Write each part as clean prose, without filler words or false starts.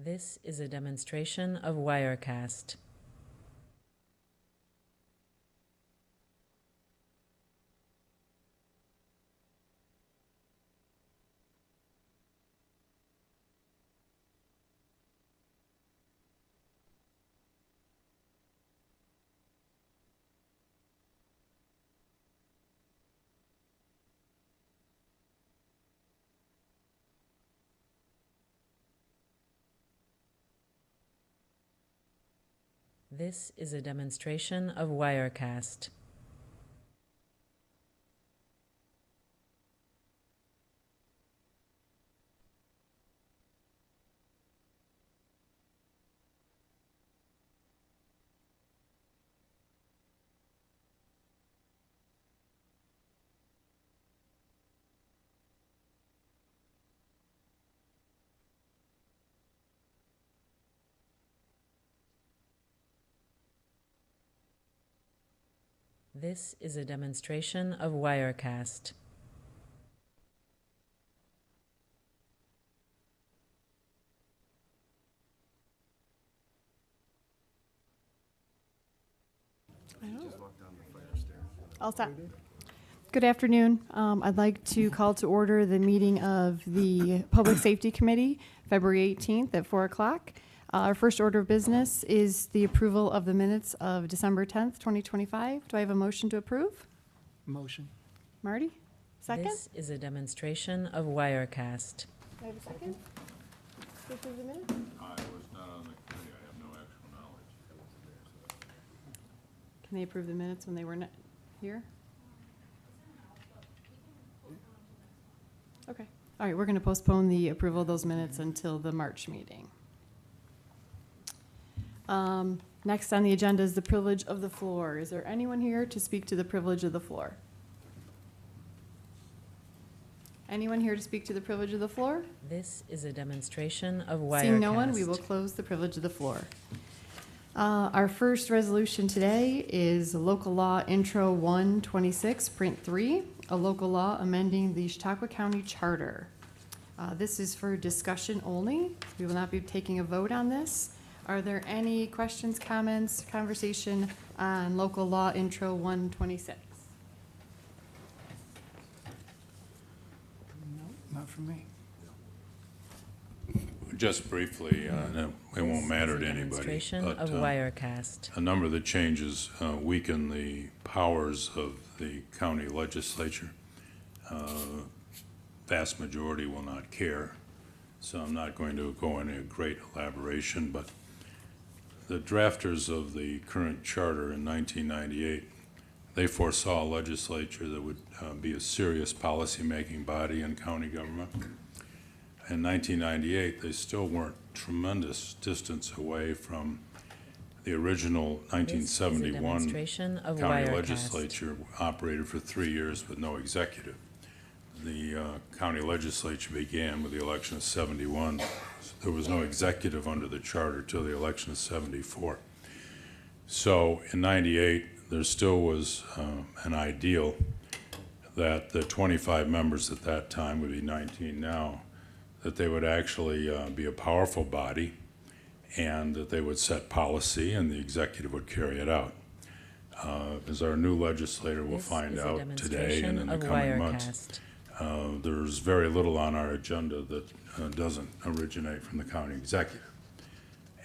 This is a demonstration of Wirecast. This is a demonstration of Wirecast. This is a demonstration of Wirecast. All set. Good afternoon. I'd like to call to order the meeting of the Public Safety Committee, February 18th at 4 o'clock. Our first order of business is the approval of the minutes of December 10th, 2025. Do I have a motion to approve? Motion. Marty? Second? This is a demonstration of Wirecast. Do I have a second? To approve the minutes? I was not on the committee, I have no actual knowledge. Can they approve the minutes when they were not here? Okay. All right, we're going to postpone the approval of those minutes until the March meeting. Next on the agenda is the privilege of the floor. Is there anyone here to speak to the privilege of the floor? Anyone here to speak to the privilege of the floor? This is a demonstration of Wirecast. Seeing no one, we will close the privilege of the floor. Our first resolution today is Local Law Intro 126, Print 3, a local law amending the Chautauqua County Charter. This is for discussion only. We will not be taking a vote on this. Are there any questions, comments, conversation on Local Law Intro 126? No, not for me. Just briefly, no, it won't matter to This is a anybody, demonstration but of Wirecast. a number of the changes weaken the powers of the county legislature. Vast majority will not care, so I'm not going to go into great elaboration, but the drafters of the current charter in 1998, they foresaw a legislature that would be a serious policymaking body in county government. In 1998, they still weren't tremendous distance away from the original This is a 1971 demonstration of county Wirecast. legislature operated for 3 years with no executive. The county legislature began with the election of 71. There was no executive under the charter till the election of 74. So in 98, there still was an ideal that the 25 members at that time, would be 19 now, that they would actually be a powerful body and that they would set policy and the executive would carry it out. As our new legislator will This find is a out today and in the demonstration of coming months, Wirecast. there's very little on our agenda that doesn't originate from the county executive.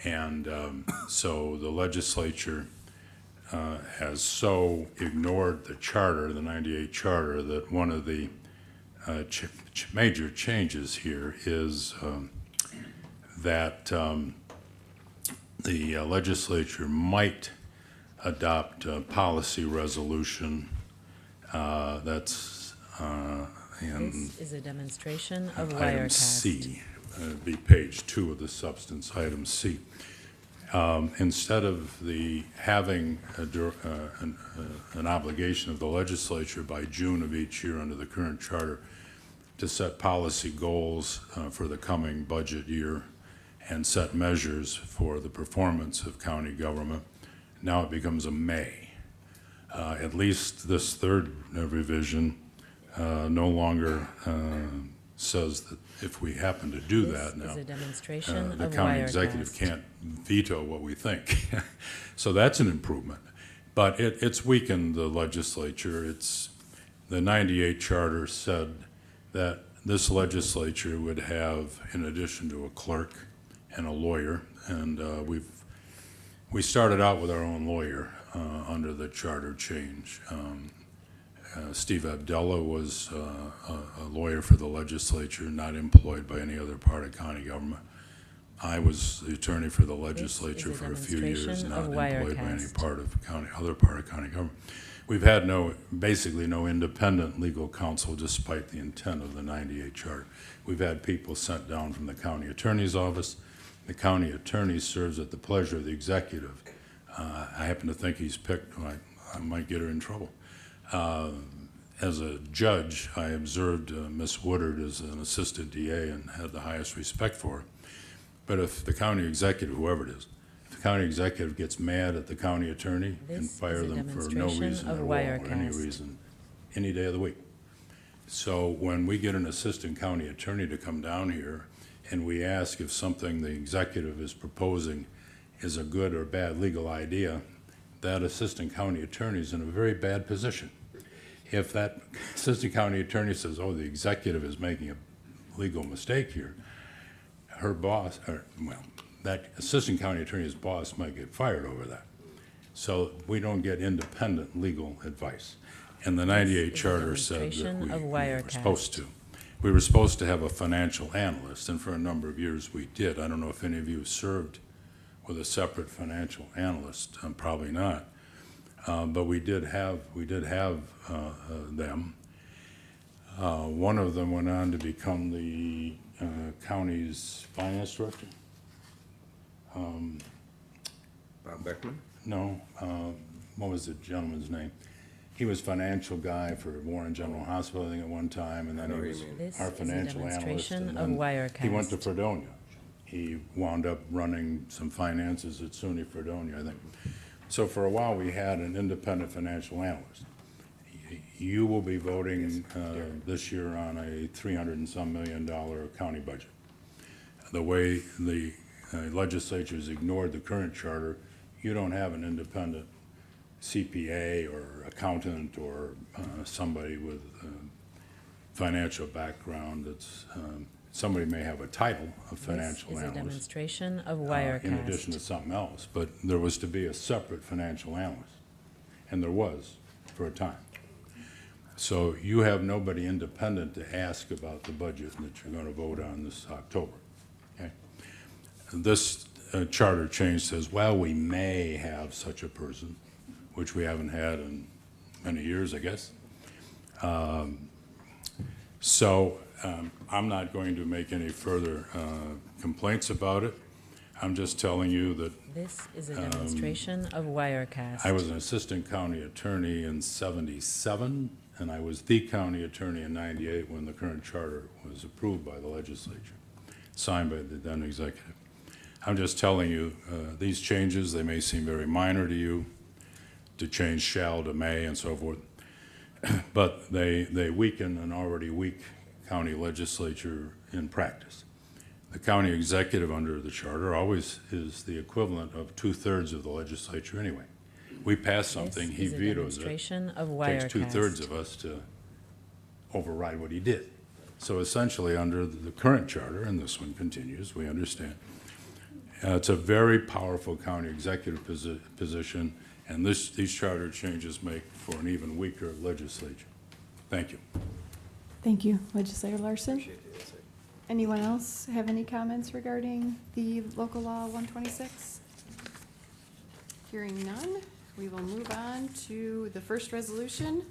And so the legislature has so ignored the charter, the 98 charter, that one of the major changes here is that the legislature might adopt a policy resolution that's in This is a demonstration of item Wirecast. C, it'd be page 2 of the substance, item C. Instead of having an obligation of the legislature by June of each year under the current charter to set policy goals for the coming budget year and set measures for the performance of county government, now it becomes a may. At least this third revision no longer says that if we happen to do This that is now, a demonstration the of county executive Wirecast. can't veto what we think. So that's an improvement. But it's weakened the legislature. The 98 charter said that this legislature would have, in addition to a clerk and a lawyer, and we started out with our own lawyer under the charter change. Steve Abdallah was a lawyer for the legislature, not employed by any other part of county government. I was the attorney for the legislature a for a few years, demonstration not of employed by any Wirecast. other part of county government. We've had basically no independent legal counsel despite the intent of the 98 charter. We've had people sent down from the county attorney's office. The county attorney serves at the pleasure of the executive. I happen to think he's picked, I might get her in trouble. As a judge, I observed Miss Woodard as an assistant DA and had the highest respect for her. But if the county executive, whoever it is, if the county executive gets mad at the county attorney and This is fire a them for no demonstration reason of at all, or any Wirecast. reason, any day of the week. So when we get an assistant county attorney to come down here and we ask if something the executive is proposing is a good or bad legal idea, that assistant county attorney is in a very bad position. If that assistant county attorney says, oh, the executive is making a legal mistake here, her boss, that assistant county attorney's boss might get fired over that. So we don't get independent legal advice. And the 98 is a charter said that demonstration we of were Wirecast. supposed to. We were supposed to have a financial analyst, and for a number of years we did. I don't know if any of you served with a separate financial analyst, probably not. But we did have them. One of them went on to become the county's finance director. Bob Beckman? No, what was the gentleman's name? He was financial guy for Warren General Hospital, I think, at one time, and then I know he what was you mean. This our is a financial analyst. demonstration And of then he went to Wirecast. Fredonia. He wound up running some finances at SUNY Fredonia, I think. So for a while, we had an independent financial analyst. You will be voting this year on a $300 and some million county budget. The way the legislature's ignored the current charter, you don't have an independent CPA or accountant or somebody with financial background that's, somebody may have a title of financial This is a analyst demonstration of in addition to Wirecast. something else, but there was to be a separate financial analyst, and there was for a time. So you have nobody independent to ask about the budget that you're going to vote on this October. Okay? This charter change says, well, we may have such a person, which we haven't had in many years, I guess. I'm not going to make any further complaints about it. I'm just telling you that This is a demonstration of Wirecast. I was an assistant county attorney in '77, and I was the county attorney in '98 when the current charter was approved by the legislature, signed by the then executive. I'm just telling you, these changes, they may seem very minor to you, to change shall to may and so forth, but they weaken an already weak county legislature in practice. The county executive under the charter always is the equivalent of 2/3 of the legislature anyway. We pass something, he This is a vetoes it. demonstration of Takes 2/3 Wirecast. of us to override what he did. So essentially, under the current charter, and this one continues, we understand, it's a very powerful county executive position, and these charter changes make for an even weaker legislature. Thank you. Thank you, Legislator Larson. Anyone else have any comments regarding the local law 126? Hearing none, we will move on to the first resolution.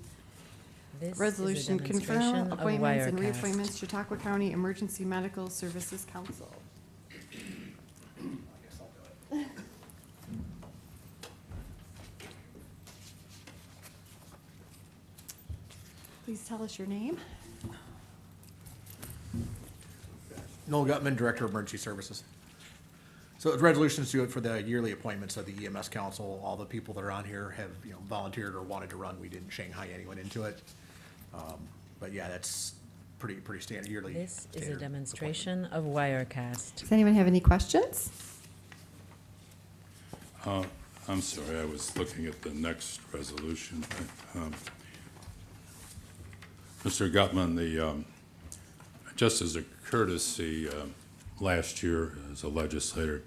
This is a Resolution confirm demonstration of appointments and Wirecast. reappointments, Chautauqua County Emergency Medical Services Council. Please tell us your name. Noel Gutman, Director of Emergency Services. So the resolutions do it for the yearly appointments of the EMS Council. All the people that are on here have, volunteered or wanted to run. We didn't Shanghai anyone into it. But yeah, that's pretty standard yearly. This is a standard demonstration of Wirecast. Does anyone have any questions? I'm sorry, I was looking at the next resolution. Mr. Gutman, just as a courtesy, last year as a legislator,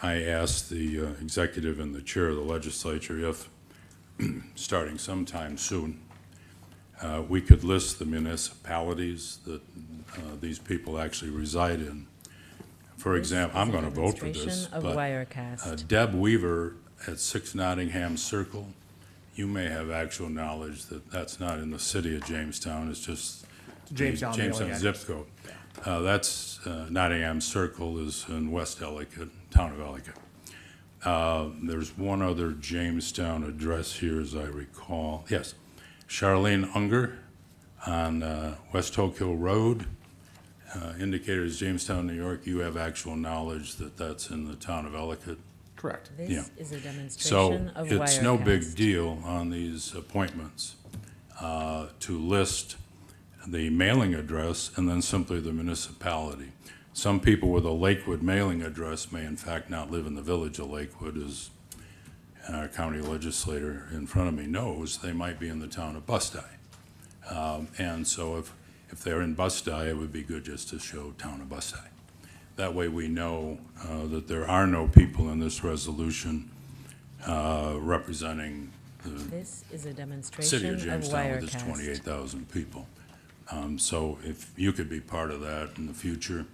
I asked the executive and the chair of the legislature if, starting sometime soon, we could list the municipalities that these people actually reside in. For example, I'm going to vote for this, Demonstration of but Wirecast. Deb Weaver at 6 Nottingham Circle, you may have actual knowledge that that's not in the city of Jamestown, it's just the Jamestown mailing zip address. code. That's Nottingham Circle is in West Ellicott, town of Ellicott. There's one other Jamestown address here, as I recall. Yes, Charlene Unger on West Oak Hill Road. Indicated as Jamestown, New York. You have actual knowledge that that's in the town of Ellicott. Correct. This Yeah. is a So demonstration of Wirecast. it's no big deal on these appointments to list the mailing address and then simply the municipality. Some people with a Lakewood mailing address may in fact not live in the village of Lakewood, as our county legislator in front of me knows. They might be in the town of Bustye. And so if they're in Bustye, it would be good just to show town of Bustye. That way we know that there are no people in this resolution representing the This is a city demonstration of of Jamestown with its Wirecast. 28,000 people. So if you could be part of that in the future,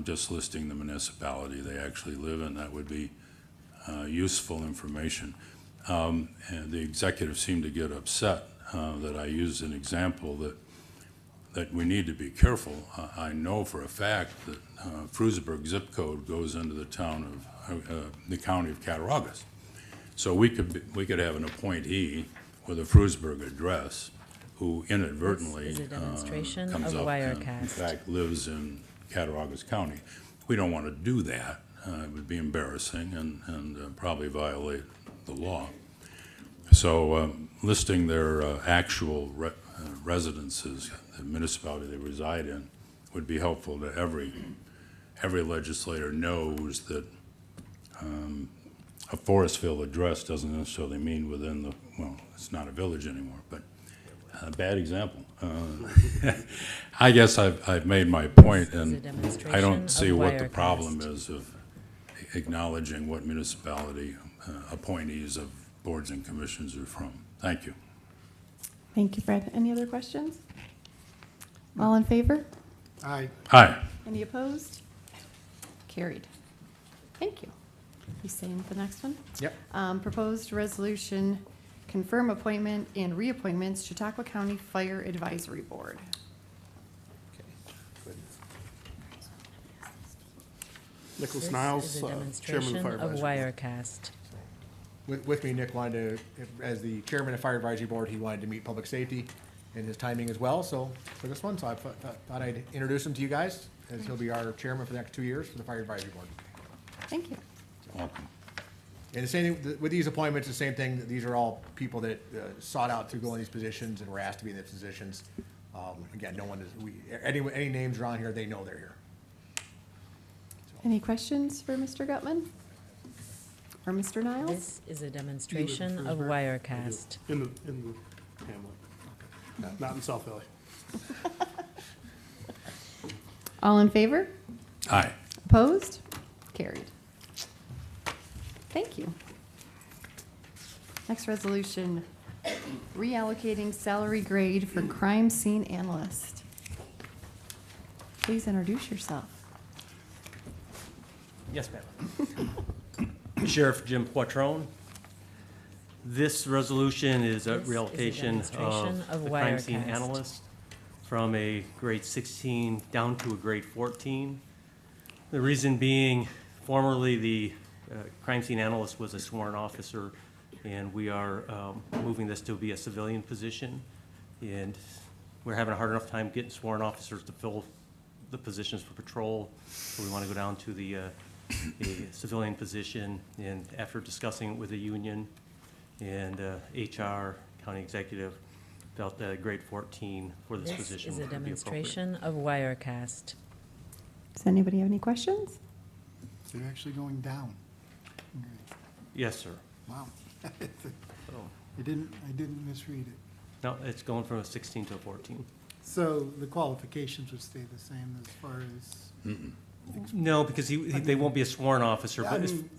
just listing the municipality they actually live in, that would be useful information. And the executive seemed to get upset that I used an example that we need to be careful. I know for a fact that Frewsburg zip code goes into the town of, the county of Cattaraugus. So we could have an appointee with a Frewsburg address who inadvertently This is a demonstration comes of up and in Wirecast. fact lives in Cattaraugus County. We don't want to do that. It would be embarrassing and probably violate the law. So listing their actual residences, the municipality they reside in, would be helpful to every legislator knows that a Forestville address doesn't necessarily mean within the, well, it's not a village anymore, but a bad example. I guess I've made my point, This is a and I demonstration don't see of what the Wirecast. problem is of acknowledging what municipality appointees of boards and commissions are from. Thank you. Thank you, Fred. Any other questions? All in favor? Aye. Hi. Any opposed? Carried. Thank you. You saying the next one? Yep. Proposed resolution, confirm appointment and reappointments, Chautauqua County Fire Advisory Board. Nicholas This Niles, is a Chairman of demonstration the Fire of Advisory Board. Wirecast. With me, Nick wanted to, as the chairman of Fire Advisory Board, he wanted to meet public safety and his timing as well, so for this one, so I thought I'd introduce him to you guys, as he'll be our chairman for the next 2 years for the Fire Advisory Board. Thank you. Welcome. And the same thing, with these appointments, the same thing, these are all people that sought out to go in these positions and were asked to be in these positions. Again, no one is, any names are on here, they know they're here. Any questions for Mr. Gutman? Or Mr. Niles? This is a demonstration of Frewsburg? Wirecast. In the hamlet, not in South Valley. All in favor? Hi. Opposed? Carried. Thank you. Next resolution, reallocating salary grade for crime scene analyst. Please introduce yourself. Yes, ma'am. Sheriff Jim Poitrone. This resolution is a This is a reallocation demonstration of of the crime scene Wirecast. analyst from a grade 16 down to a grade 14. The reason being, formerly the crime scene analyst was a sworn officer, and we are moving this to be a civilian position. And we're having a hard enough time getting sworn officers to fill the positions for patrol, so we want to go down to the a civilian position. And after discussing it with the union and HR, county executive, felt that a grade 14 for this This position is a would be appropriate. demonstration of Wirecast. Does anybody have any questions? They're actually going down. Okay. Yes, sir. Wow. So, I didn't misread it. no, it's going from a 16 to a 14. So the qualifications would stay the same as far as, No, because they won't be a sworn officer, I but as- mean,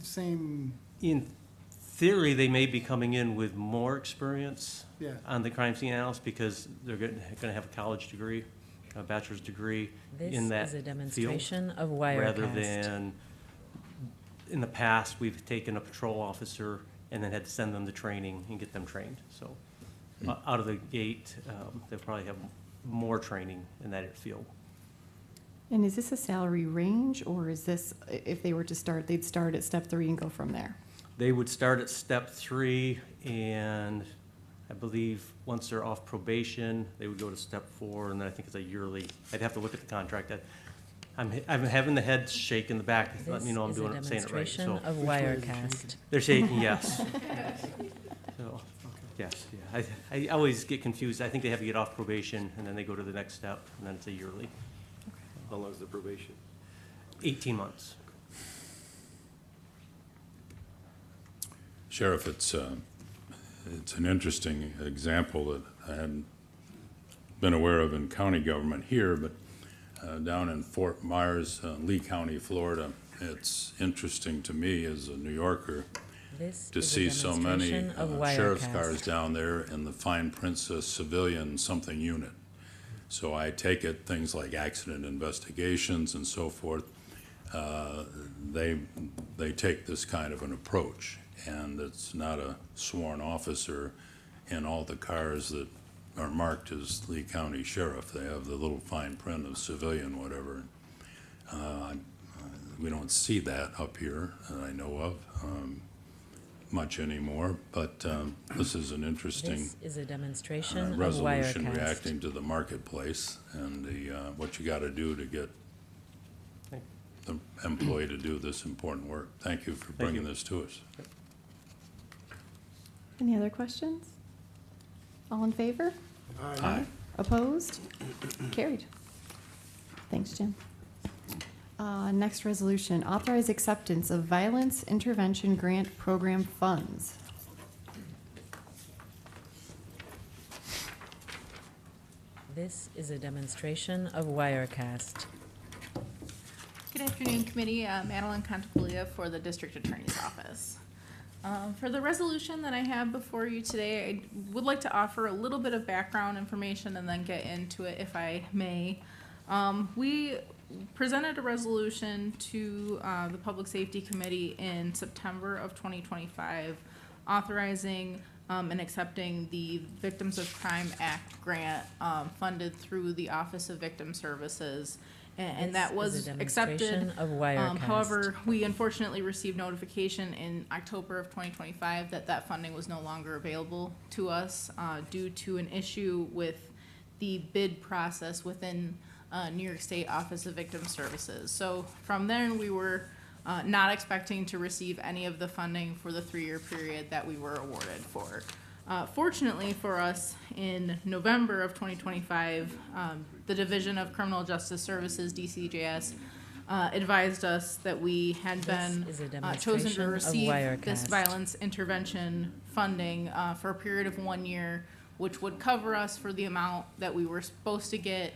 same, in theory, they may be coming in with more experience yeah. on the crime scene analysis because they're going to have a college degree, a bachelor's degree This in that is a field. demonstration of Rather Wirecast. than, in the past, we've taken a patrol officer and then had to send them to training and get them trained. So out of the gate, they'll probably have more training in that field. And is this a salary range, or is this, if they were to start, they'd start at step 3 and go from there? They would start at step 3, and I believe once they're off probation, they would go to step 4, and then I think it's a yearly. I'd have to look at the contract. I'm having the head shake in the back, let me know I'm This is a doing it, saying it right. demonstration So of Wirecast. they're shaking, yes. So, yes, yeah. I always get confused. I think they have to get off probation, and then they go to the next step, and then it's a yearly. How long is the probation? 18 months. Sheriff, it's an interesting example that I hadn't been aware of in county government here, but down in Fort Myers, Lee County, Florida, it's interesting to me as a New Yorker This to is a see so many demonstration of sheriff's Wirecast. cars down there and the fine print's a civilian something unit. So I take it things like accident investigations and so forth, they take this kind of an approach. And it's not a sworn officer in all the cars that are marked as Lee County Sheriff. They have the little fine print of civilian, whatever. We don't see that up here that I know of much anymore, but this is an interesting This is a demonstration of resolution Wirecast. reacting to the marketplace and what you got to do to get the employee to do this important work. Thank you for bringing you. this to us. Any other questions? All in favor? Aye. Opposed? Carried. Thanks, Jim. Next resolution, authorize acceptance of Violence Intervention Grant Program funds. This is a demonstration of Wirecast. Good afternoon, committee. Madeline Contapolia for the District Attorney's Office. For the resolution that I have before you today, I would like to offer a little bit of background information and then get into it if I may. We presented a resolution to the Public Safety Committee in September of 2025 authorizing and accepting the Victims of Crime Act grant funded through the Office of Victim Services. And that This was is a accepted. demonstration of Wirecast. However, we unfortunately received notification in October of 2025 that that funding was no longer available to us due to an issue with the bid process within New York State Office of Victim Services. So from then, we were not expecting to receive any of the funding for the 3-year period that we were awarded for. Fortunately for us, in November of 2025, the Division of Criminal Justice Services, DCJS, advised us that we had been This is a chosen to demonstration of receive this Wirecast. violence intervention funding for a period of 1 year, which would cover us for the amount that we were supposed to get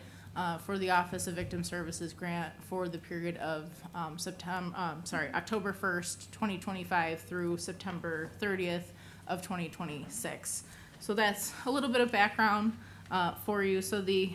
for the Office of Victim Services grant for the period of October 1st, 2025 through September 30th of 2026. So that's a little bit of background for you. So the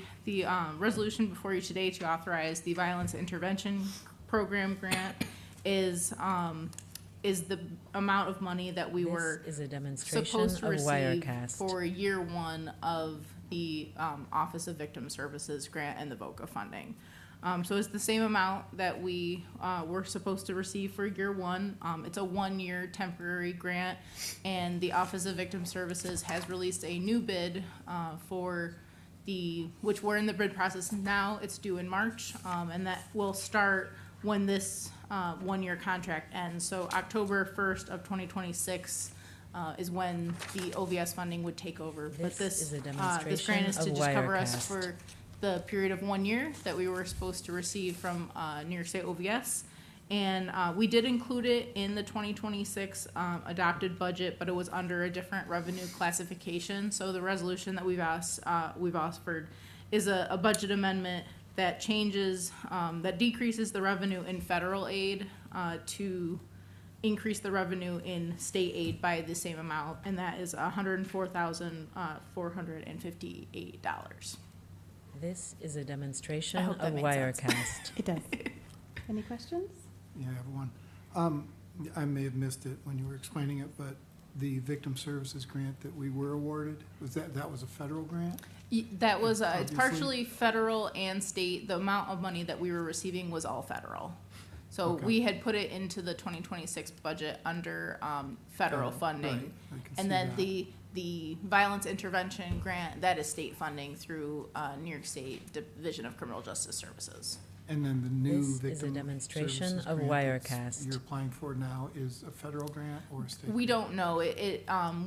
resolution before you today to authorize the Violence Intervention Program grant is the amount of money that we were This is a demonstration supposed of to receive Wirecast. for year 1 of the Office of Victim Services grant and the VOCA funding. So it's the same amount that we were supposed to receive for year 1. It's a 1-year temporary grant, and the Office of Victim Services has released a new bid which we're in the bid process now. It's due in March, and that will start when this 1-year contract ends. So October 1st of 2026 is when the OVS funding would take over. But This is a this demonstration grant is to of just cover us Wirecast. for the period of 1 year that we were supposed to receive from New York State OVS. And we did include it in the 2026 adopted budget, but it was under a different revenue classification. So the resolution that we've offered is a budget amendment that changes, that decreases the revenue in federal aid to increase the revenue in state aid by the same amount, and that is $104,458. This is a demonstration I hope that of made sense. Wirecast. It does. Any questions? Yeah, I have one. I may have missed it when you were explaining it, but the victim services grant that we were awarded, that was a federal grant? That was, it's Obviously. partially federal and state. The amount of money that we were receiving was all federal. So Okay. we had put it into the 2026 budget under federal funding. Right, I can see And then that. the violence intervention grant, that is state funding through New York State Division of Criminal Justice Services. And then the new This is a victim demonstration services of grant that's Wirecast. you're applying for now is a federal grant or a state? We grant? don't know.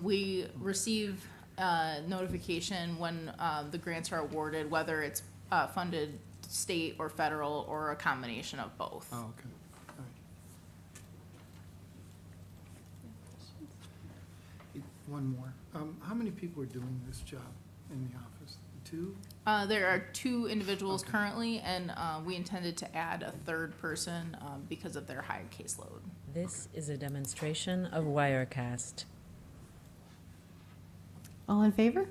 We receive notification when the grants are awarded, whether it's funded state or federal or a combination of both. Oh, okay. All right. One more. How many people are doing this job in the office? Two? There are 2 individuals Okay. currently, and we intended to add a 3rd person because of their high caseload. This is a demonstration of Wirecast. All in favor?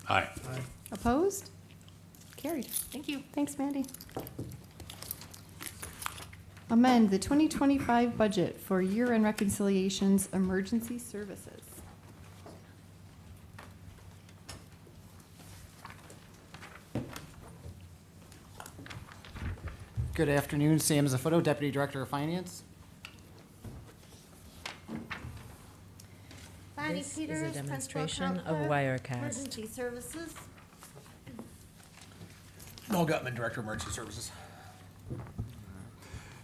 Aye. Opposed? Carried. Thank you. Thanks, Mandy. Amend the 2025 budget for year-end reconciliations emergency services. Good afternoon, Sam Zaffoto, Deputy Director of Finance. Bonnie This is a Peters, Principal demonstration of Account Clerk, Wirecast. Emergency Services. Noel Gutman, Director of Emergency Services.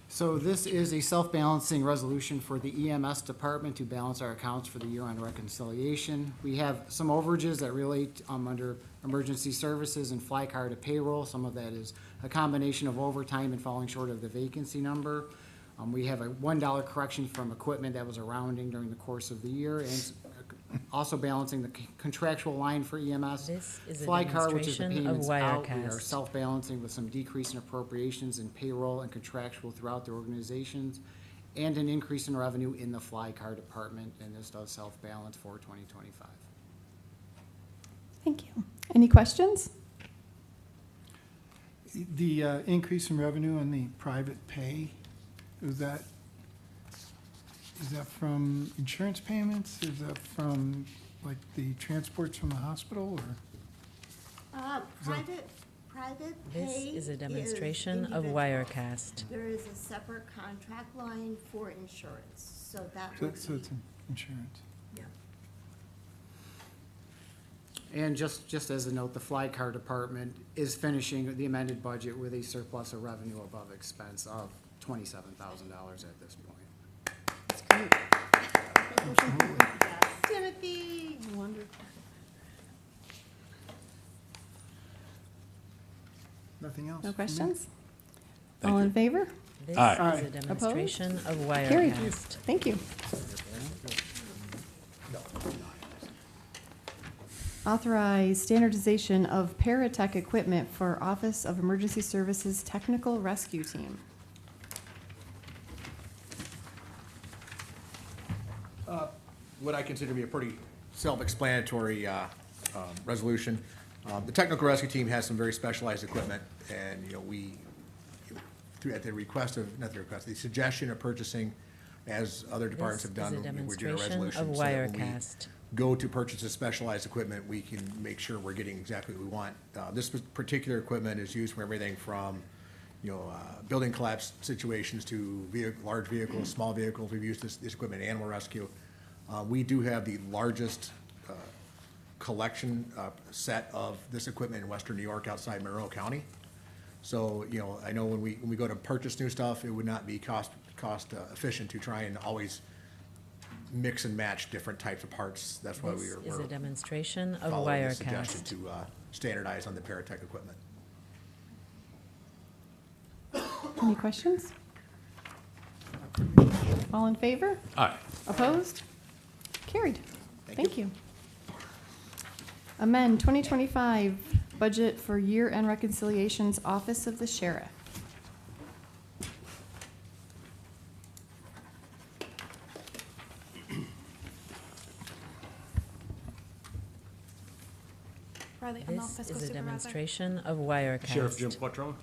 So this is a self-balancing resolution for the EMS department to balance our accounts for the year-end reconciliation. We have some overages that relate under emergency services and fly car to payroll. Some of that is a combination of overtime and falling short of the vacancy number. We have a $1 correction from equipment that was a rounding during the course of the year, and also balancing the contractual line for EMS. This is a Fly car, which is the demonstration of payments out, we are Wirecast. self-balancing with some decrease in appropriations in payroll and contractual throughout the organizations, and an increase in revenue in the fly car department, and this does self-balance for 2025. Thank you. Any questions? The increase in revenue on the private pay, is that from insurance payments? Is that from, like, the transports from the hospital, or? Private This pay is a demonstration of individual. Wirecast. There is a separate contract line for insurance, so that So would so be, it's insurance? yeah. And just as a note, the fly car department is finishing the amended budget with a surplus of revenue above expense of $27,000 at this point. Timothy, wonderful. Nothing else? No from me? questions? Thank All you. in favor? This Aye. is a demonstration of Carried. Wirecast. Thank you. Authorize standardization of paratech equipment for Office of Emergency Services Technical Rescue Team. What I consider to be a pretty self-explanatory resolution. The technical rescue team has some very specialized equipment, and, you know, we, at the request of, not the request, the suggestion of purchasing, as other departments This have is done, a we're doing a demonstration resolution. of so that when we Wirecast. go to purchase this specialized equipment, we can make sure we're getting exactly what we want. This particular equipment is used for everything from, you know, building collapse situations to large vehicles, small vehicles. We've used this equipment in animal rescue. We do have the largest collection set of this equipment in western New York outside Monroe County. So, you know, I know when we go to purchase new stuff, it would not be cost efficient to try and always mix and match different types of parts. That's why This is a we're demonstration of following the suggestion Wirecast. to standardize on the Paratech equipment. Any questions? All in favor? Aye. Opposed? Carried. Thank you. Amend 2025 budget for year-end reconciliations, Office of the Sheriff. Riley, I'm not This fiscal is a supervisor. demonstration of Sheriff Jim Wirecast. Quattrone.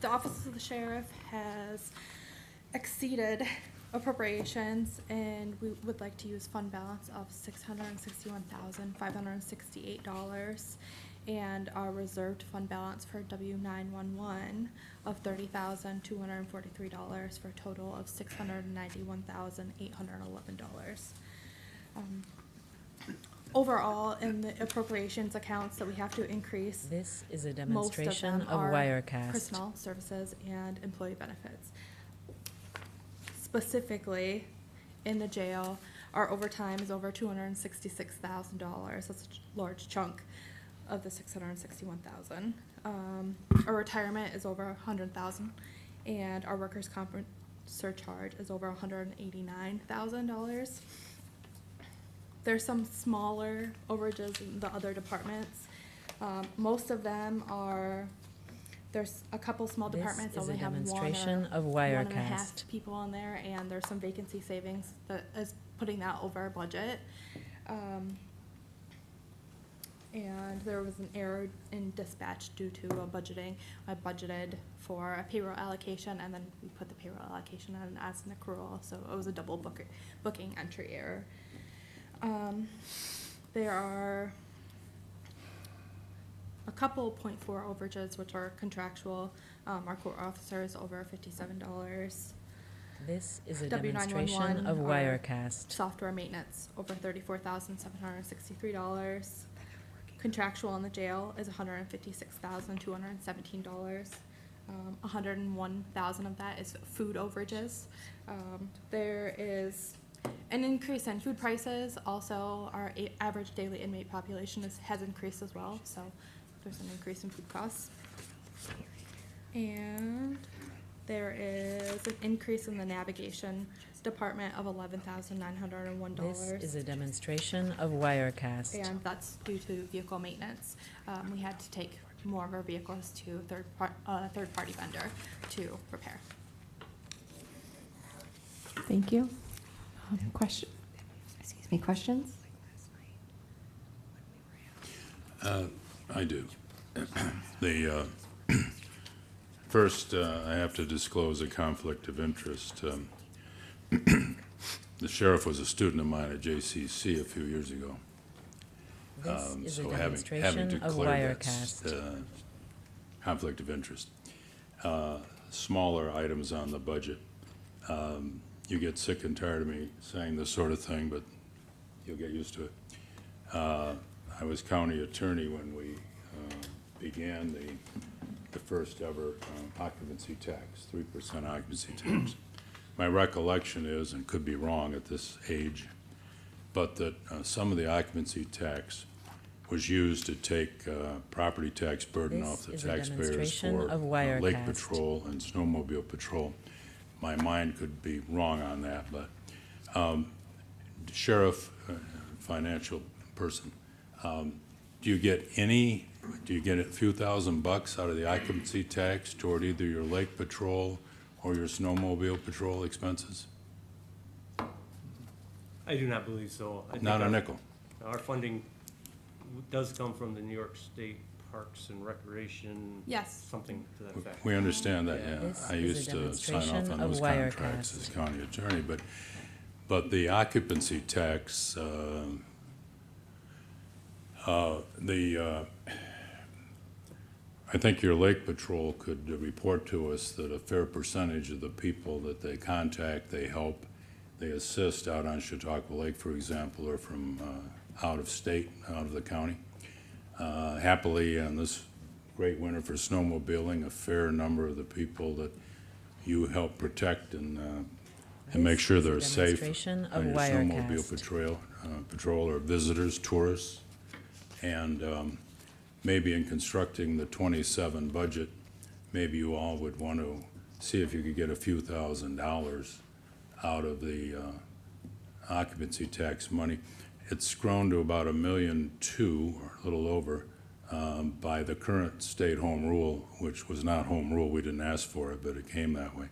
The Office of the Sheriff has exceeded appropriations, and we would like to use fund balance of $661,568, and our reserved fund balance for W911 of $30,243, for a total of $691,811. Overall, in the appropriations accounts that we have to increase, This is a most of demonstration them of are Wirecast. personnel services and employee benefits. Specifically, in the jail, our overtime is over $266,000. That's a large chunk of the $661,000. Our retirement is over $100,000, and our workers' comp surcharge is over $189,000. There's some smaller overages in the other departments. Most of them are, there's a couple small This departments that is a only have demonstration of one and a half Wirecast. people in there, and there's some vacancy savings that is putting that over our budget. And there was an error in dispatch due to a budgeting. I budgeted for a payroll allocation, and then we put the payroll allocation in as an accrual, so it was a double booking entry error. There are a couple .4 overages, which are contractual. Our court officer is over $57. This is a W911 demonstration of are Wirecast. Software maintenance, over $34,763. Contractual in the jail is $156,217. $101,000 of that is food overages. There is an increase in food prices. Also, our average daily inmate population has increased as well, so there's an increase in food costs. And there is an increase in the navigation department of $11,901. This is a demonstration of Wirecast. And that's due to vehicle maintenance. We had to take more of our vehicles to third-party vendor to repair. Thank you. Question, excuse me, questions? I do. The, first, I have to disclose a conflict of interest. The sheriff was a student of mine at JCC a few years ago. This is a So having demonstration of declared Wirecast. that conflict of interest. Smaller items on the budget. You get sick and tired of me saying this sort of thing, but you'll get used to it. I was county attorney when we began the first ever occupancy tax, 3% occupancy tax. My recollection is, and could be wrong at this age, but that some of the occupancy tax was used to take property tax burden This off the is a taxpayers demonstration for of lake Wirecast. patrol and snowmobile patrol. My mind could be wrong on that, but sheriff, financial person, do you get a few $1,000s out of the occupancy tax toward either your lake patrol or your snowmobile patrol expenses? I do not believe so. I think Not a our- nickel. Our funding does come from the New York State Parks and Recreation. Yes. Something to that effect. We understand that, yeah. This I is a used to sign off demonstration on of those contracts Wirecast. as county attorney, but the occupancy tax, I think your lake patrol could report to us that a fair percentage of the people that they contact, they help, they assist out on Chautauqua Lake, for example, or from out of state, out of the county. Happily, on this great winter for snowmobiling, a fair number of the people that you help protect and and make sure they're This is a safe demonstration of on your snowmobile Wirecast. patrol or visitors, tourists. And maybe in constructing the 27 budget, maybe you all would want to see if you could get a few $1,000s out of the occupancy tax money. It's grown to about $1.2 million, or a little over, by the current state home rule, which was not home rule. We didn't ask for it, but it came that way.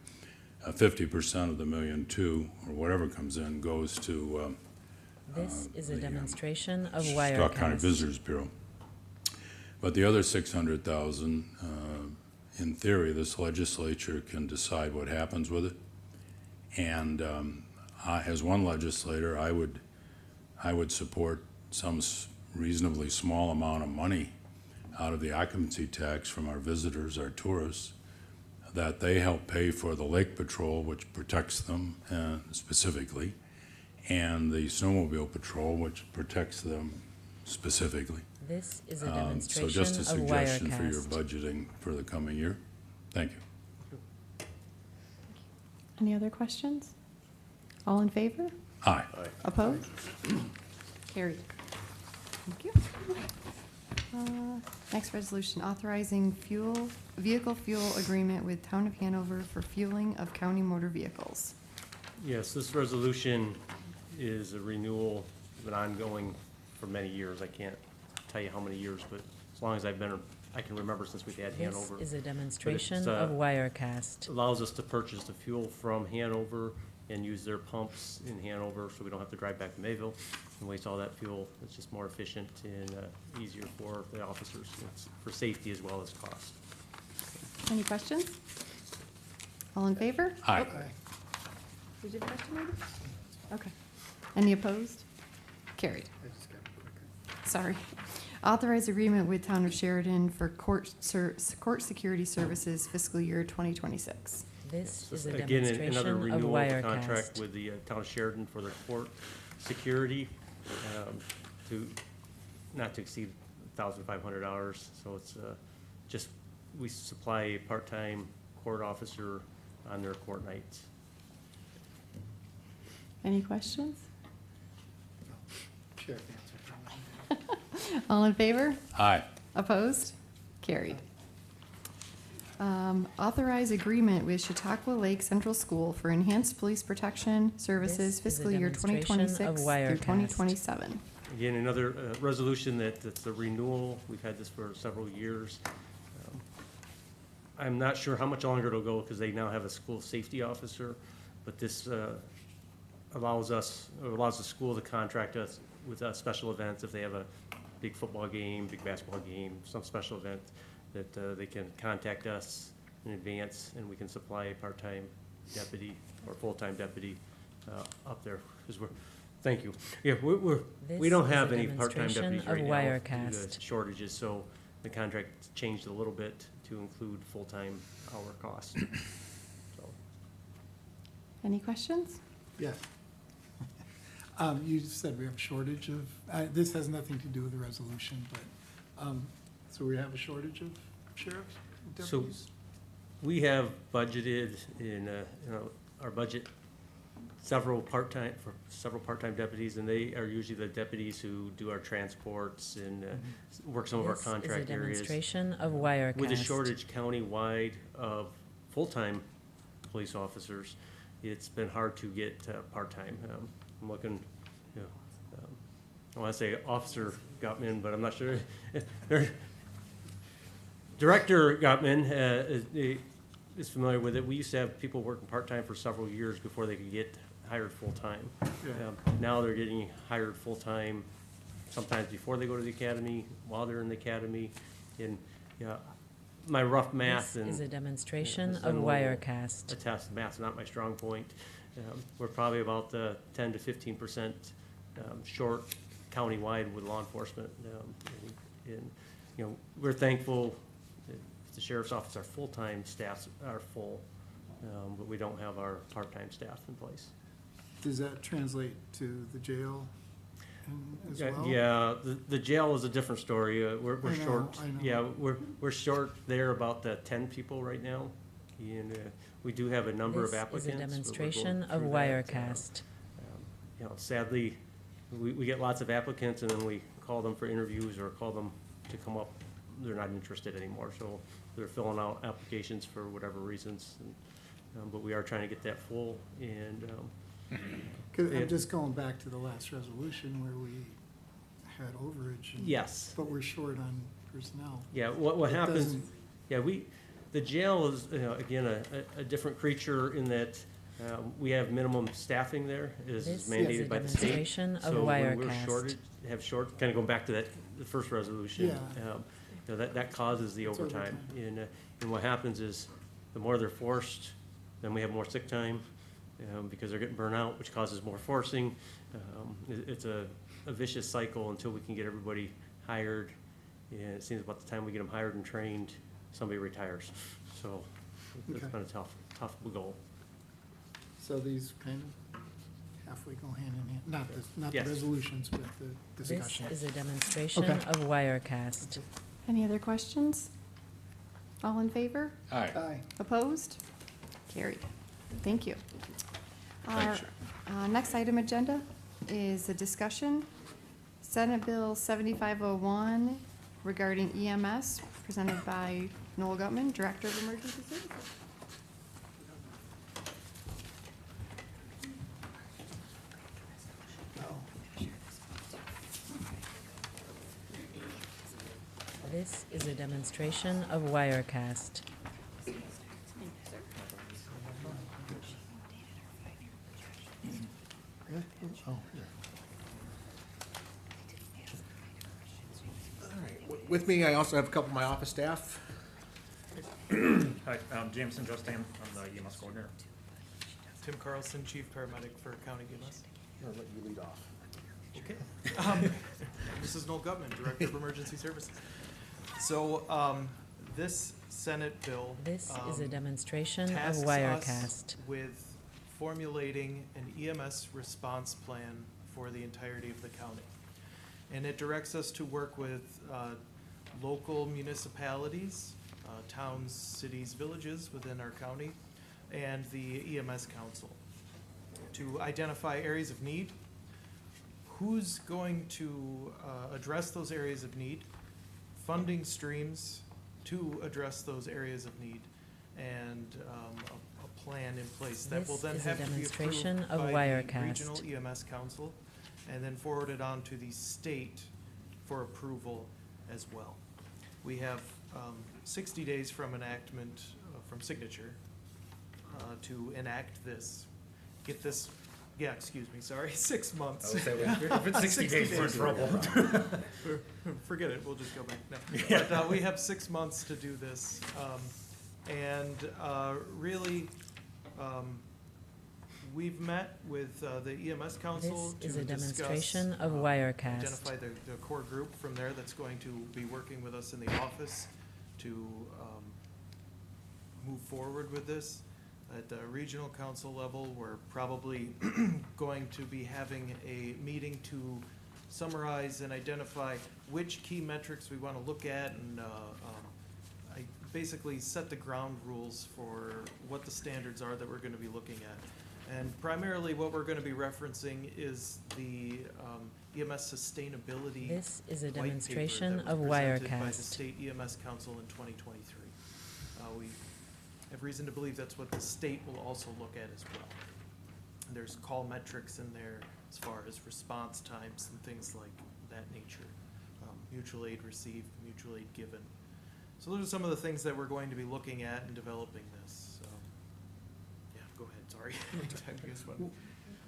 50% of the $1.2 million, or whatever comes in, goes to This is a the, demonstration of Stock County Wirecast. Visitors Bureau. But the other 600,000, in theory, this legislature can decide what happens with it. And as one legislator, I would support some reasonably small amount of money out of the occupancy tax from our visitors, our tourists, that they help pay for the lake patrol, which protects them specifically, and the snowmobile patrol, which protects them specifically. This is a So demonstration just a of suggestion for your Wirecast. budgeting for the coming year. Thank you. Any other questions? All in favor? Aye. Opposed? Carried. Thank you. Next resolution, authorizing vehicle fuel agreement with Town of Hanover for fueling of county motor vehicles. Yes, this resolution is a renewal, been ongoing for many years. I can't tell you how many years, but as long as I can remember since we've had This Hanover. is a demonstration uh, of Wirecast. Allows us to purchase the fuel from Hanover and use their pumps in Hanover, so we don't have to drive back to Mayville and waste all that fuel. It's just more efficient and easier for the officers. It's for safety as well as cost. Any questions? All in favor? Aye. Did you have a question, maybe? Okay. Any opposed? Carried. Sorry. Authorize agreement with Town of Sheridan for court security services fiscal year 2026. This is a Again, demonstration another of renewal of the contract Wirecast. with the Town of Sheridan for their court security, to, not to exceed $1,500. So it's just, we supply a part-time court officer on their court nights. Any questions? Sheriff answered for me. All in favor? Aye. Opposed? Carried. Authorize agreement with Chautauqua Lake Central School for enhanced police protection services This is a fiscal year demonstration of 2026 through Wirecast. 2027. Again, another resolution that's a renewal. We've had this for several years. I'm not sure how much longer it'll go because they now have a school safety officer, but this allows the school to contract us with special events if they have a big football game, big basketball game, some special event, that they can contact us in advance and we can supply a part-time deputy or full-time deputy up there. Because thank you. Yeah, we This don't is a have any part-time demonstration deputies right of now due Wirecast. to shortages, so the contract changed a little bit to include full-time hour costs. So, Any questions? Yes. You said we have a shortage of, this has nothing to do with the resolution, but, so we have a shortage of sheriffs, So- deputies? we have budgeted in our budget several part-time deputies, and they are usually the deputies who do our transports and work some of our This is a contract areas. demonstration of Wirecast. With a shortage countywide of full-time police officers, it's been hard to get part-time. I'm looking, I want to say Officer Gutman, but I'm not sure. Director Gutman is familiar with it. We used to have people working part-time for several years before they could get hired full-time. Now they're getting hired full-time sometimes before they go to the academy, while they're in the academy. And my rough math This and is a demonstration and of will Wirecast. attest, math's not my strong point. We're probably about 10 to 15% short countywide with law enforcement. And we're thankful that the sheriff's office, our full-time staffs are full, but we don't have our part-time staff in place. Does that translate to the jail as well? Yeah, the jail is a different story. We're I know, short. I know. Yeah, we're short there about 10 people right now. And we do have a number of This applicants. is a but we're going demonstration of through that. Wirecast. You know, sadly, we get lots of applicants, and then we call them for interviews or call them to come up. They're not interested anymore, so they're filling out applications for whatever reasons. But we are trying to get that full, and 'Cause Yeah. I'm just going back to the last resolution where we had overage. and- yes. But we're short on personnel. Yeah, what It happens, doesn't- yeah, the jail is, you know, again, a different creature in that we have minimum staffing there. This This is is mandated a by the state. demonstration of So when we're Wirecast. shorted, kind of going back to the first resolution. Yeah. You know, that causes the It's overtime. overtime. And what happens is, the more they're forced, then we have more sick time, because they're getting burnt out, which causes more forcing. It's a vicious cycle until we can get everybody hired. And it seems about the time we get them hired and trained, somebody retires. So it's Okay. been a tough goal. So these kind of halfway go hand in hand, not the Yes. resolutions, but the This discussion. is a demonstration Okay. of Wirecast. Any other questions? All in favor? Aye. Opposed? Carried. Thank you. Thanks, Our next item agenda is a discussion. Senate Bill 7501 regarding EMS, presented by Noel Gutman, Director of Emergency Services. This is a demonstration of Wirecast. Oh, here. All right, with me, I also have a couple of my office staff. Hi, I'm Jameson Justin. I'm the EMS coordinator. Tim Carlson, Chief Paramedic for County EMS. I'm gonna let you lead off. Okay. This is Noel Gutman, Director of Emergency Services. So, this Senate bill. This is a demonstration of tasks us Wirecast. with formulating an EMS response plan for the entirety of the county. And it directs us to work with local municipalities, towns, cities, villages within our county, and the EMS Council to identify areas of need, who's going to address those areas of need, funding streams to address those areas of need, and a plan in place that will This then is a have to be demonstration approved of by the Wirecast. regional EMS Council, and then forwarded on to the state for approval as well. We have 60 days from enactment, from signature, to enact this, get this, yeah, excuse me, sorry, 6 months. If it's 60 days, we're in trouble. Forget it, we'll just go back, no. But we have 6 months to do this. And really, we've met with the EMS Council This to is a discuss, demonstration of Wirecast. identify the core group from there that's going to be working with us in the office to move forward with this. At the regional council level, we're probably going to be having a meeting to summarize and identify which key metrics we want to look at, and I basically set the ground rules for what the standards are that we're going to be looking at. And primarily what we're going to be referencing is the EMS sustainability This is a white paper demonstration that was of presented by the Wirecast. State EMS Council in 2023. We have reason to believe that's what the state will also look at as well. And there's call metrics in there as far as response times and things like that nature. Mutual aid received, mutual aid given. So those are some of the things that we're going to be looking at in developing this. Yeah, go ahead, sorry. Anytime you guys want.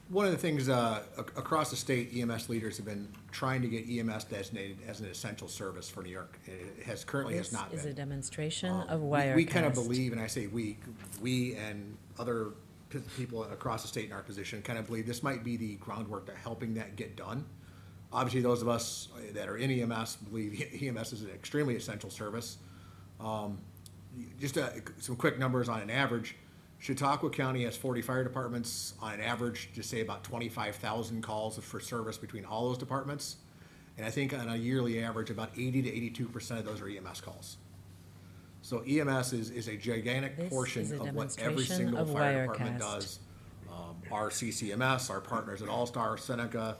One of the things, across the state, EMS leaders have been trying to get EMS designated as an essential service for New York. It currently has This not been. is a demonstration of We Wirecast. kind of believe, and I say we and other people across the state in our position kind of believe this might be the groundwork to helping that get done. Obviously, those of us that are in EMS believe EMS is an extremely essential service. Just some quick numbers on an average. Chautauqua County has 40 fire departments, on an average, just say about 25,000 calls for service between all those departments. And I think on a yearly average, about 80 to 82% of those are EMS calls. So EMS is a gigantic This portion is a of what every demonstration single of fire department Wirecast. does. Our CCMS, our partners at All-Star, Seneca,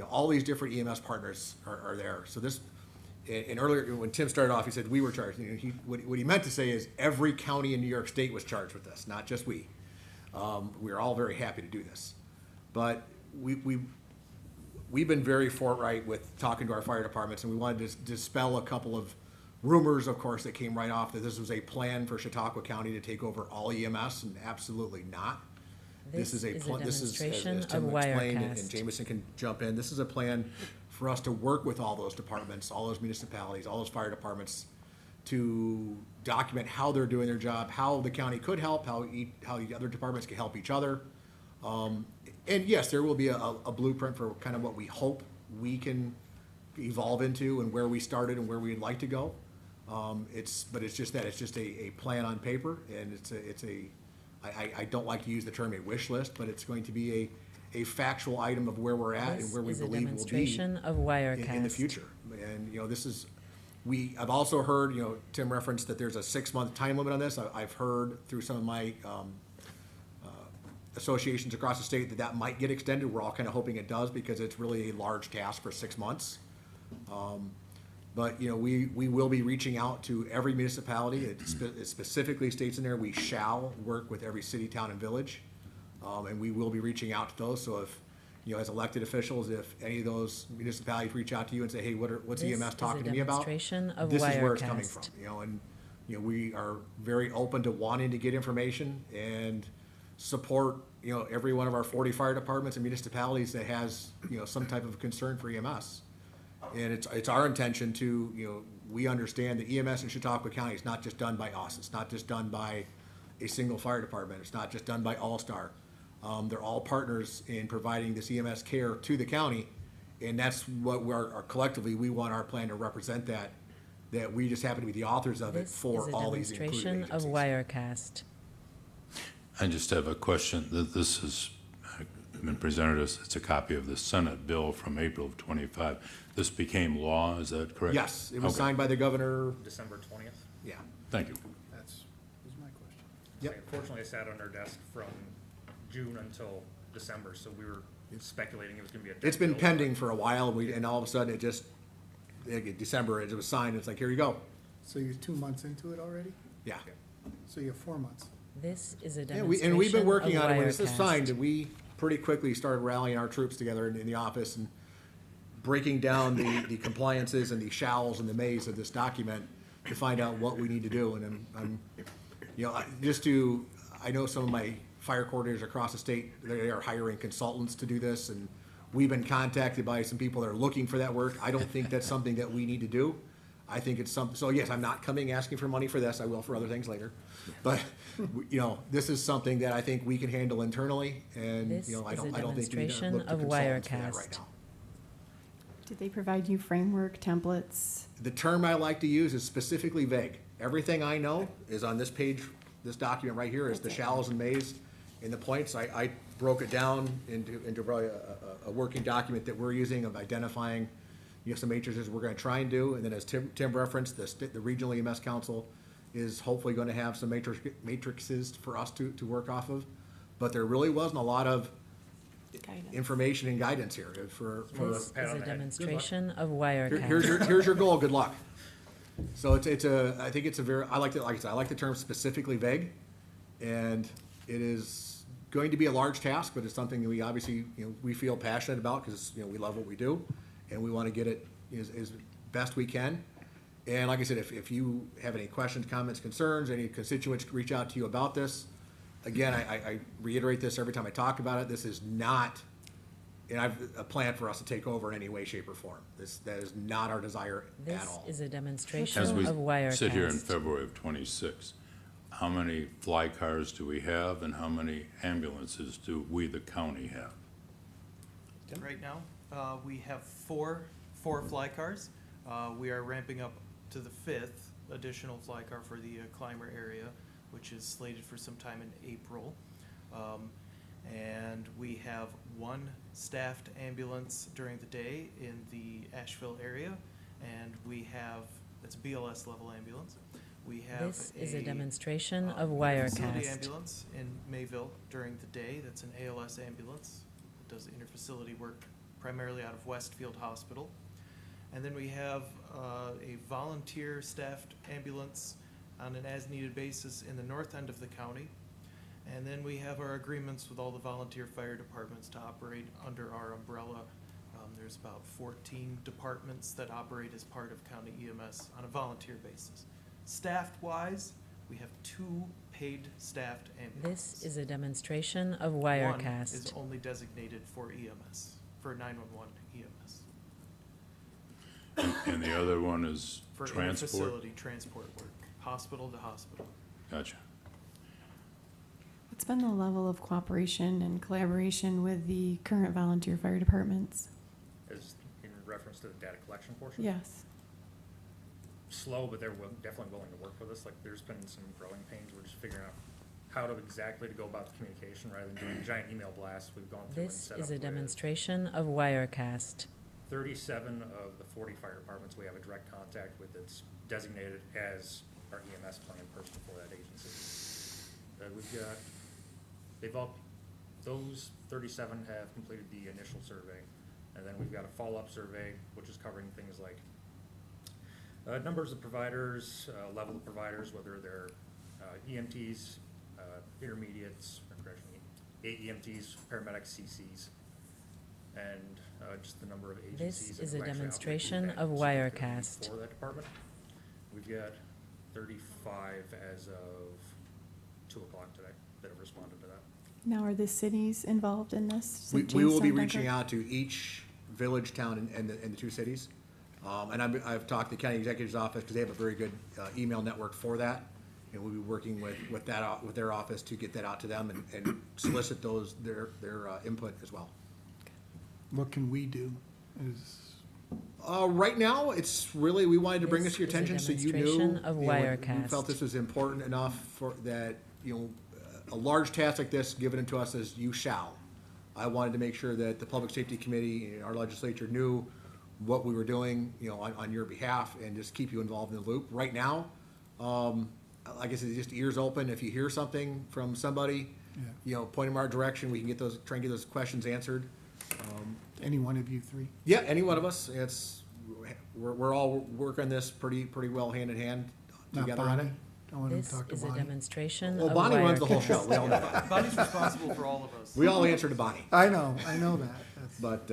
all these different EMS partners are there. So this, and earlier, when Tim started off, he said we were charged. What he meant to say is every county in New York State was charged with this, not just we. We're all very happy to do this. But we've been very forthright with talking to our fire departments, and we wanted to dispel a couple of rumors, of course, that came right off that this was a plan for Chautauqua County to take over all EMS, and absolutely not. This is a demonstration as Tim of explained, and Wirecast. Jameson can jump in, this is a plan for us to work with all those departments, all those municipalities, all those fire departments, to document how they're doing their job, how the county could help, how the other departments can help each other. And yes, there will be a blueprint for kind of what we hope we can evolve into and where we started and where we'd like to go. But it's just a plan on paper, and I don't like to use the term a wish list, but it's going to be a factual item of where we're at and where we This is a believe we'll be demonstration of Wirecast. in the future. And, I've also heard, Tim referenced that there's a 6-month time limit on this. I've heard through some of my associations across the state that might get extended. We're all kind of hoping it does, because it's really a large task for 6 months. But, we will be reaching out to every municipality. It specifically states in there, we shall work with every city, town, and village. And we will be reaching out to those. So if, as elected officials, if any of those municipalities reach out to you and say, hey, what's This EMS is talking a to me about? demonstration of This is where it's coming from, Wirecast. and, we are very open to wanting to get information and support, every one of our 40 fire departments and municipalities that has, some type of concern for EMS. And it's our intention to, we understand that EMS in Chautauqua County is not just done by us. It's not just done by a single fire department. It's not just done by All-Star. They're all partners in providing this EMS care to the county. And that's what collectively, we want our plan to represent that we just happen to be the authors of it This for is a all these included demonstration of agencies. Wirecast. I just have a question. This has been presented as, it's a copy of the Senate bill from April of '25. This became law, is that correct? Yes, it was Okay. signed by the governor. December 20th. Yeah. Thank you. That was my question. Yep. Unfortunately, it sat on our desk from June until December, so we were speculating it was gonna be a. It's been bill. pending for a while, and all of a sudden December, it was signed, it's like, here you go. So you're 2 months into it already? Yeah. So you have 4 months. This is a Yeah, demonstration and we've been working of on it, when this was Wirecast. signed, and we pretty quickly started rallying our troops together in the office and breaking down the compliances and the shalls and the mays of this document to find out what we need to do. And I know some of my fire coordinators across the state, they are hiring consultants to do this, and we've been contacted by some people that are looking for that work. I don't think that's something that we need to do. I think it's something, so yes, I'm not coming asking for money for this, I will for other things later. But, this is something that I think we can handle internally, and, This I is a don't think we need to demonstration look to of consultants for that right Wirecast. now. Did they provide you framework, templates? The term I like to use is specifically vague. Everything I know is on this page, this document right here is the shallows and mays and the points. I broke it down into probably a working document that we're using of identifying, some matrices we're gonna try and do. And then as Tim referenced, the Regional EMS Council is hopefully gonna have some matrices for us to work off of. But there really wasn't a lot of information and guidance here for This Pat is on a the head. demonstration of Wirecast. here's your goal, good luck. So I think it's a very, I like the term specifically vague, and it is going to be a large task, but it's something that we obviously, we feel passionate about, because, we love what we do, and we want to get it as best we can. And like I said, if you have any questions, comments, concerns, any constituents reach out to you about this, again, I reiterate this every time I talk about it, this is not a plan for us to take over in any way, shape, or form. That is not our desire at This all. is a demonstration As we of Wirecast. sit here in February of '26, how many fly cars do we have, and how many ambulances do we, the county, have? Right now, we have four fly cars. We are ramping up to the 5th additional fly car for the Clymer area, which is slated for some time in April. And we have one staffed ambulance during the day in the Asheville area, and it's a BLS level ambulance. We have This is a demonstration um, of facility Wirecast. ambulance in Mayville during the day. That's an ALS ambulance. It does interfacility work primarily out of Westfield Hospital. And then we have a volunteer staffed ambulance on an as-needed basis in the north end of the county. And then we have our agreements with all the volunteer fire departments to operate under our umbrella. There's about 14 departments that operate as part of county EMS on a volunteer basis. Staffed-wise, we have 2 paid staffed ambulances. This is a demonstration of One is Wirecast. only designated for EMS, for 911 EMS, And the other one is for transport? facility transport work, hospital to hospital. Gotcha. What's been the level of cooperation and collaboration with the current volunteer fire departments? Is in reference to the data collection portion? Yes. Slow, but they're definitely willing to work with us. Like, there's been some growing pains. We're just figuring out how to exactly to go about the communication rather than doing giant email blasts. We've gone through and This set is up a with demonstration of Wirecast. 37 of the 40 fire departments we have a direct contact with that's designated as our EMS plan person for that agency. Those 37 have completed the initial survey. And then we've got a follow-up survey, which is covering things like numbers of providers, level of providers, whether they're EMTs, intermediates, or correction, EMTs, paramedics, CCs, and just the number of agencies. This is that a have actually demonstration operated of that Wirecast. for that department. We've got 35 as of 2 o'clock today that have responded to that. Now, are the cities involved in this? We will be reaching out to each village, town, and the 2 cities. And I've talked to the county executive's office, because they have a very good email network for that. And we'll be working with their office to get that out to them and solicit their input as well. What can we do? Right now, it's really, we wanted to bring this to your This is a attention so you knew. demonstration of We Wirecast. felt this was important enough for that, a large task like this given to us as you shall. I wanted to make sure that the Public Safety Committee and our legislature knew what we were doing, on your behalf, and just keep you involved in the loop. Right now, like I said, just ears open. If you hear something from somebody, point them our direction. We can try and get those questions answered. Any one of you 3? Yeah, any one of us. We're all working this pretty well hand in hand Not together on it. Bonnie? Don't want to This talk to is a Bonnie. demonstration Well, of Bonnie runs the whole Wirecast. show. We all know that. Bonnie's responsible for all of us. We all answer to Bonnie. I know that. That's- But,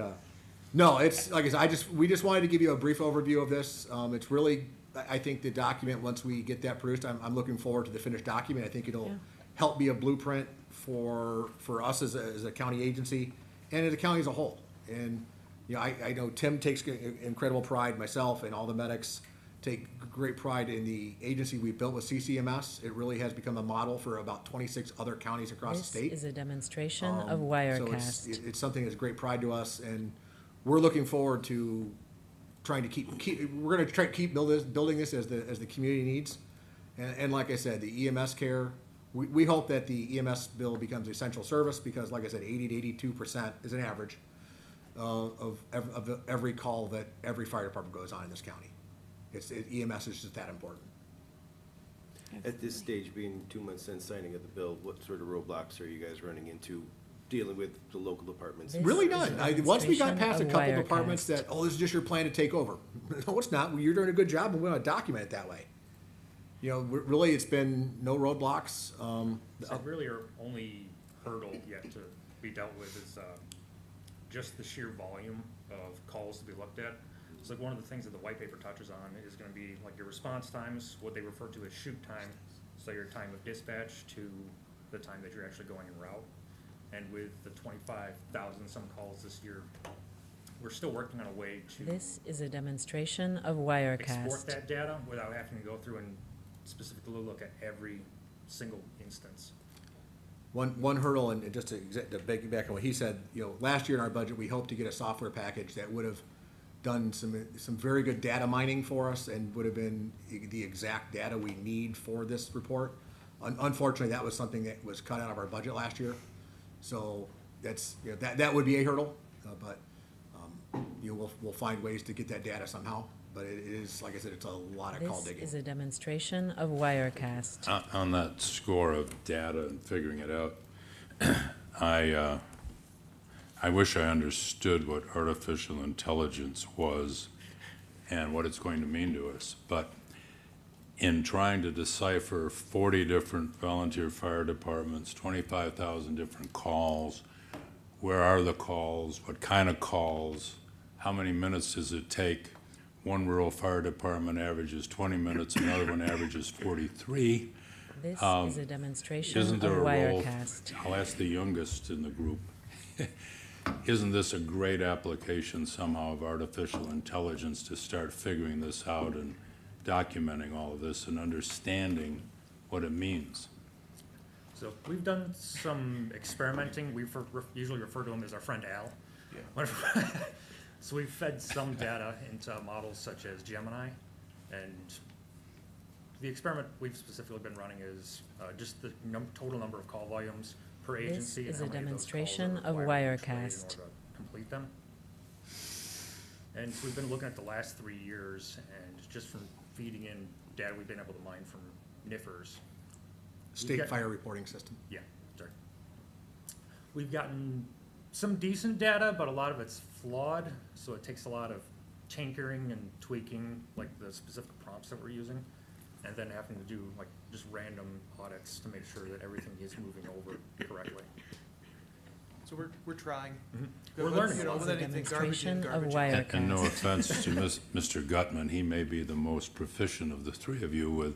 no, it's, like I said, we just wanted to give you a brief overview of this. It's really, I think the document, once we get that produced, I'm looking forward to the finished document. I think it'll Yeah. help be a blueprint for us as a county agency and as a county as a whole. And, I know Tim takes incredible pride, myself and all the medics take great pride in the agency we built with CCMS. It really has become a model for about 26 other counties across the This state. is a demonstration of So Wirecast. it's something that's great pride to us, and we're looking forward to trying to we're gonna try to keep building this as the community needs. And like I said, the EMS care, we hope that the EMS bill becomes essential service, because like I said, 80 to 82% is an average of every call that every fire department goes on in this county. EMS is just that important. At this stage, being 2 months since signing of the bill, what sort of roadblocks are you guys running into dealing with the local departments? This Really is none. a Once we got demonstration past a of couple Wirecast. departments that, this is just your plan to take over. No, it's not. You're doing a good job, and we want to document it that way. Really, it's been no roadblocks. So really our only hurdle yet to be dealt with is just the sheer volume of calls to be looked at. It's like one of the things that the white paper touches on is gonna be like your response times, what they refer to as shoot time. So your time of dispatch to the time that you're actually going en route. And with the 25,000 some calls this year, we're still working on a way to This is a demonstration of export Wirecast. that data without having to go through and specifically look at every single instance. One hurdle, and just to back on what he said, last year in our budget, we hoped to get a software package that would have done some very good data mining for us and would have been the exact data we need for this report. Unfortunately, that was something that was cut out of our budget last year. So that would be a hurdle, but we'll find ways to get that data somehow. but it is, like I said, it's a lot of call This digging. is a demonstration of Wirecast. On that score of data and figuring it out, I wish I understood what artificial intelligence was and what it's going to mean to us. But in trying to decipher 40 different volunteer fire departments, 25,000 different calls, where are the calls, what kind of calls, how many minutes does it take? One rural fire department averages 20 minutes, another one averages 43. This is a demonstration of Isn't there a role? Wirecast. I'll ask the youngest in the group. Isn't this a great application somehow of artificial intelligence to start figuring this out and documenting all of this and understanding what it means? So we've done some experimenting. We usually refer to him as our friend Al. Yeah. So we've fed some data into models such as Gemini, and the experiment we've specifically been running is just the total number of call volumes per This agency. is and a how many of those calls demonstration are of required each way in Wirecast. order to complete them. And so we've been looking at the last 3 years, and just from feeding in data we've been able to mine from NIFRs. State got- fire reporting system. Yeah, sorry. We've gotten some decent data, but a lot of it's flawed, so it takes a lot of tinkering and tweaking, like the specific prompts that we're using, and then having to do like just random audits to make sure that everything is moving over correctly. So we're trying. We're With, learning. you know, This with is a anything, garbage in, demonstration of garbage out. Wirecast. And no offense to Mr. Gutman, he may be the most proficient of the three of you with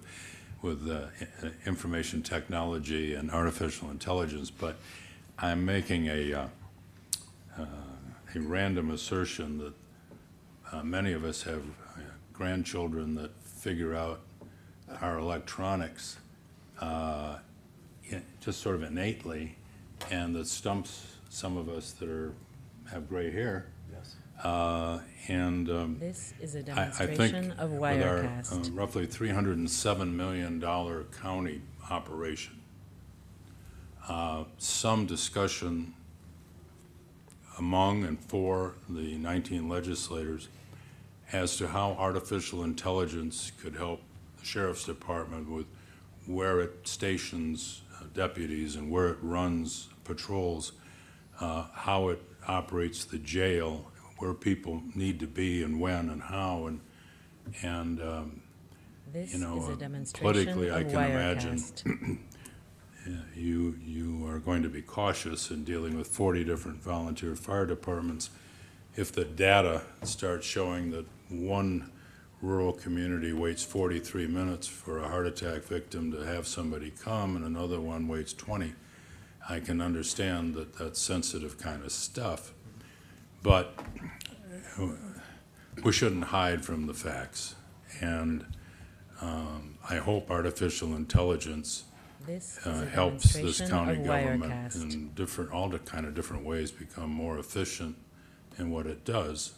information technology and artificial intelligence, but I'm making a random assertion that many of us have grandchildren that figure out our electronics just sort of innately, and that stumps some of us that have gray hair. Yes. This is a I think demonstration of with our Wirecast. roughly $307 million county operation, some discussion among and for the 19 legislators as to how artificial intelligence could help the sheriff's department with where it stations deputies and where it runs patrols, how it operates the jail, where people need to be and when and how, and This you know, is a demonstration politically, of I can imagine Wirecast. you are going to be cautious in dealing with 40 different volunteer fire departments. If the data starts showing that one rural community waits 43 minutes for a heart attack victim to have somebody come and another one waits 20, I can understand that that's sensitive kind of stuff. But we shouldn't hide from the facts. And I hope artificial intelligence This is a helps this demonstration county of government Wirecast. in all the kind of different ways become more efficient in what it does.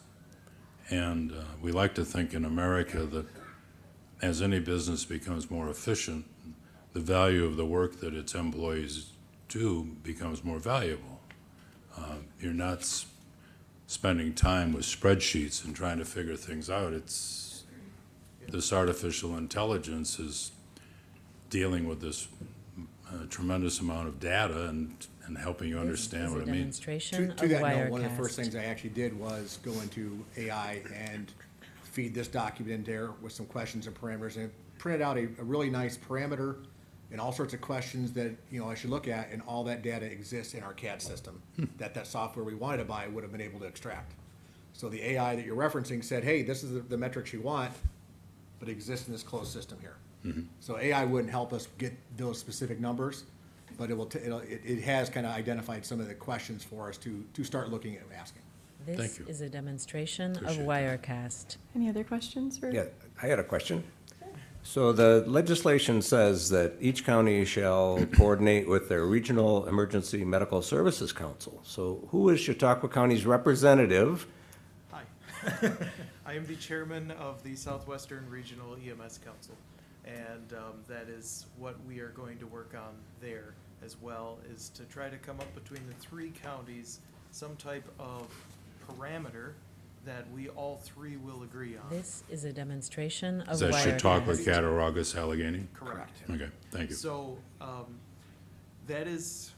And we like to think in America that as any business becomes more efficient, the value of the work that its employees do becomes more valuable. You're not spending time with spreadsheets and trying to figure things out. This artificial intelligence is dealing with this tremendous amount of data and helping you understand what it means. This is a demonstration To of that note, one of the first Wirecast. things I actually did was go into AI and feed this document in there with some questions and parameters, and it printed out a really nice parameter and all sorts of questions that, you know, I should look at, and all that data exists in our CAD system that software we wanted to buy would have been able to extract. So the AI that you're referencing said, hey, this is the metrics you want, but it exists in this closed system here. So AI wouldn't help us get those specific numbers, but it has kind of identified some of the questions for us to start looking at and asking. This Thank you. is a demonstration of Appreciate Wirecast. Any other questions? Yeah, I had a question. So the legislation says that each county shall coordinate with their regional emergency medical services council. So who is Chautauqua County's representative? Hi. I am the chairman of the Southwestern Regional EMS Council. And that is what we are going to work on there as well, is to try to come up between the three counties some type of parameter that we all three will agree on. This is a demonstration of Is that Chautauqua, Wirecast. Cattaraugus, Allegheny? Correct. Okay, thank you. So, that is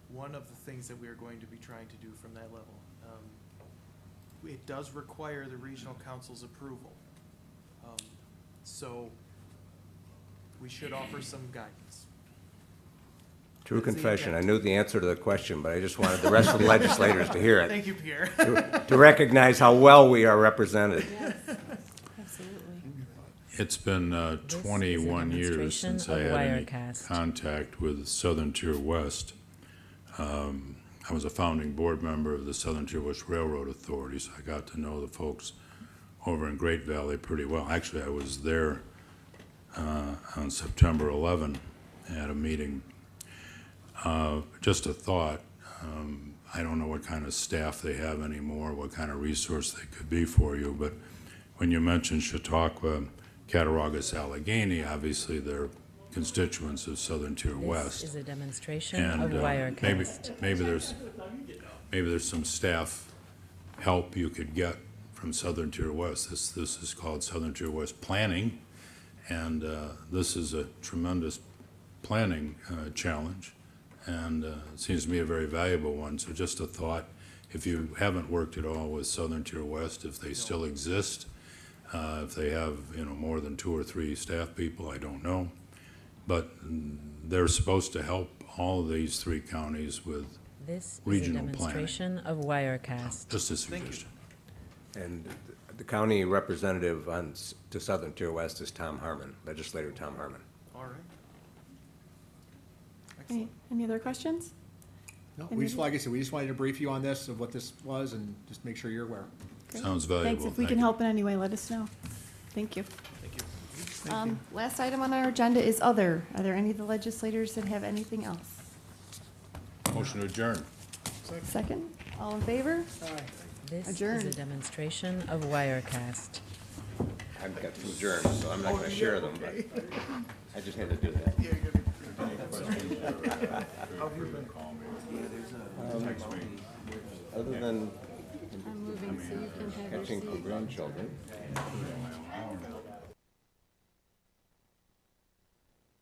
one of the things that we are going to be trying to do from that level. It does require the regional council's approval. So, we should offer some guidance. True That's the confession, I intent. knew the answer to the question, but I just wanted the rest of the legislators to hear it. Thank you, Pierre. To recognize how well we are represented. Absolutely. It's been This is a 21 years demonstration since I of had any Wirecast. contact with Southern Tier West. I was a founding board member of the Southern Tier West Railroad Authority, so I got to know the folks over in Great Valley pretty well. Actually, I was there on September 11 at a meeting. Just a thought, I don't know what kind of staff they have anymore, what kind of resource they could be for you, but when you mentioned Chautauqua, Cattaraugus, Allegheny, obviously they're constituents of Southern Tier This West. is a demonstration of And Wirecast. maybe there's some staff help you could get from Southern Tier West. This is called Southern Tier West Planning, and this is a tremendous planning challenge, and it seems to me a very valuable one. So just a thought, if you haven't worked at all with Southern Tier West, if they still exist, if they have, more than 2 or 3 staff people, I don't know. But they're supposed to help all of these 3 counties with This is a regional planning. demonstration of Wirecast. Just a Thank you. suggestion. And the county representative to Southern Tier West is Tom Harmon, legislator Tom Harmon. All right. Any other questions? No, we just, like I said, we just wanted to brief you on this, of what this was, and just make sure you're aware. Sounds valuable. Thanks. If we can Thank you. help in any way, let us know. Thank you. Thank you. Last item on our agenda is other. Are there any of the legislators that have anything else? Motion to adjourn. Second? All in favor? This is Adjourn. a demonstration of Wirecast. I've got 2 germs, so I'm not gonna share them, but I just had to do that. Other than I'm moving so you can have your catching seat. grandchildren.